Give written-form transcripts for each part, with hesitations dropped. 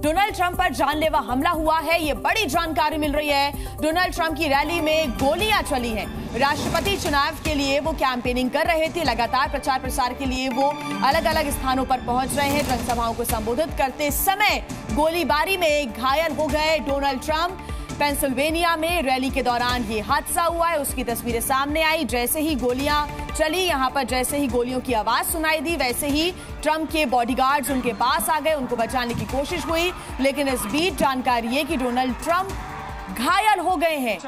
Donald Trump पर जानलेवा हमला हुआ है, ये बड़ी जानकारी मिल रही है। डोनाल्ड ट्रंप की रैली में गोलियां चली हैं। राष्ट्रपति चुनाव के लिए वो कैंपेनिंग कर रहे थे, लगातार प्रचार प्रसार के लिए वो अलग अलग स्थानों पर पहुंच रहे हैं। जनसभाओं को संबोधित करते समय गोलीबारी में घायल हो गए डोनाल्ड ट्रंप। पेंसिल्वेनिया में रैली के दौरान ये हादसा हुआ है, उसकी तस्वीरें सामने आई। जैसे ही गोलियां चली, यहां पर जैसे ही गोलियों की आवाज सुनाई दी, वैसे ही ट्रंप के बॉडीगार्ड्स उनके पास आ गए, उनको बचाने की कोशिश हुई। लेकिन इस बीच जानकारी है कि डोनाल्ड ट्रंप घायल हो गए हैं।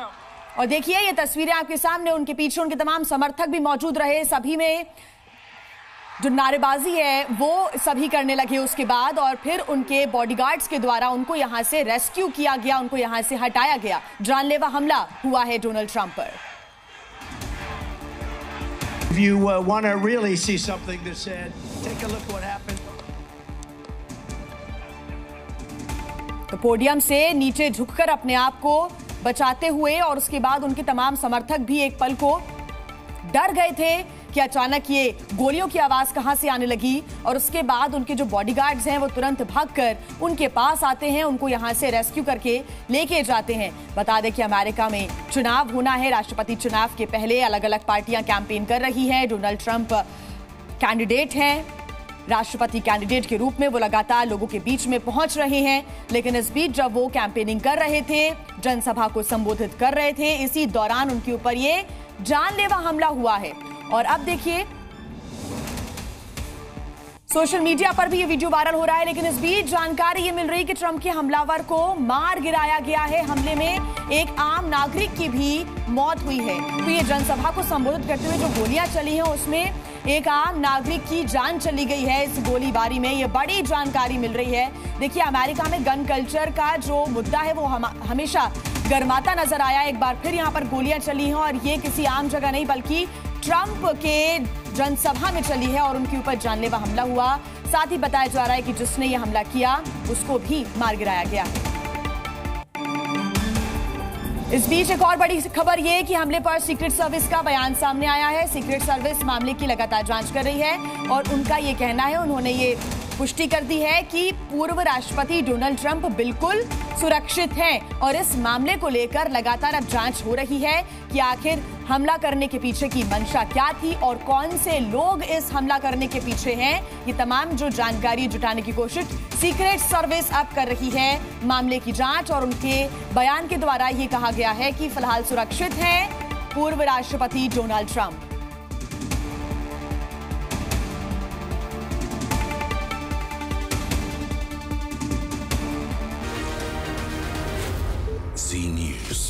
और देखिए ये तस्वीरें आपके सामने, उनके पीछे उनके तमाम समर्थक भी मौजूद रहे। सभी में जो नारेबाजी है वो सभी करने लगे उसके बाद, और फिर उनके बॉडीगार्ड्स के द्वारा उनको यहां से रेस्क्यू किया गया, उनको यहां से हटाया गया। जानलेवा हमला हुआ है डोनाल्ड ट्रंप पर। If you want to really see something that's said, take a look what happened. तो पोडियम से नीचे झुककर अपने आप को बचाते हुए, और उसके बाद उनके तमाम समर्थक भी एक पल को डर गए थे कि अचानक ये गोलियों की आवाज कहां से आने लगी। और उसके बाद उनके जो बॉडीगार्ड्स हैं वो तुरंत भागकर उनके पास आते हैं, उनको यहां से रेस्क्यू करके लेके जाते हैं। बता दें कि अमेरिका में चुनाव होना है, राष्ट्रपति चुनाव के पहले अलग अलग पार्टियां कैंपेन कर रही हैं। डोनाल्ड ट्रंप कैंडिडेट हैं, राष्ट्रपति कैंडिडेट के रूप में वो लगातार लोगों के बीच में पहुंच रहे हैं। लेकिन इस बीच जब वो कैंपेनिंग कर रहे थे, जनसभा को संबोधित कर रहे थे, इसी दौरान उनके ऊपर ये जानलेवा हमला हुआ है। और अब देखिए सोशल मीडिया पर भी ये वीडियो वायरल हो रहा है। लेकिन इस बीच जानकारी ये मिल रही कि ट्रंप के हमलावर को मार गिराया गया है। हमले में एक आम नागरिक की भी मौत हुई है। तो ये जनसभा को संबोधित करते हुए जो गोलियां चली हैं उसमें एक आम नागरिक की जान चली गई है इस गोलीबारी में। ये बड़ी जानकारी मिल रही है। देखिए अमेरिका में गन कल्चर का जो मुद्दा है वो हमेशा गर्माता नजर आया। एक बार फिर यहाँ पर गोलियां चली हैं, और ये किसी आम जगह नहीं बल्कि ट्रंप के जनसभा में चली है, और उनके ऊपर जानलेवा हमला हुआ। साथ ही बताया जा रहा है कि जिसने ये हमला किया उसको भी मार गिराया गया। इस बीच एक और बड़ी खबर ये कि हमले पर सीक्रेट सर्विस का बयान सामने आया है। सीक्रेट सर्विस मामले की लगातार जांच कर रही है, और उनका ये कहना है, उन्होंने ये पुष्टि कर दी है कि पूर्व राष्ट्रपति डोनाल्ड ट्रंप बिल्कुल सुरक्षित हैं। और इस मामले को लेकर लगातार अब जांच हो रही है कि आखिर हमला करने के पीछे की मंशा क्या थी और कौन से लोग इस हमला करने के पीछे हैं। ये तमाम जो जानकारी जुटाने की कोशिश सीक्रेट सर्विस अब कर रही है। मामले की जांच और उनके बयान के द्वारा ये कहा गया है कि फिलहाल सुरक्षित हैं पूर्व राष्ट्रपति डोनाल्ड ट्रंप। Z News.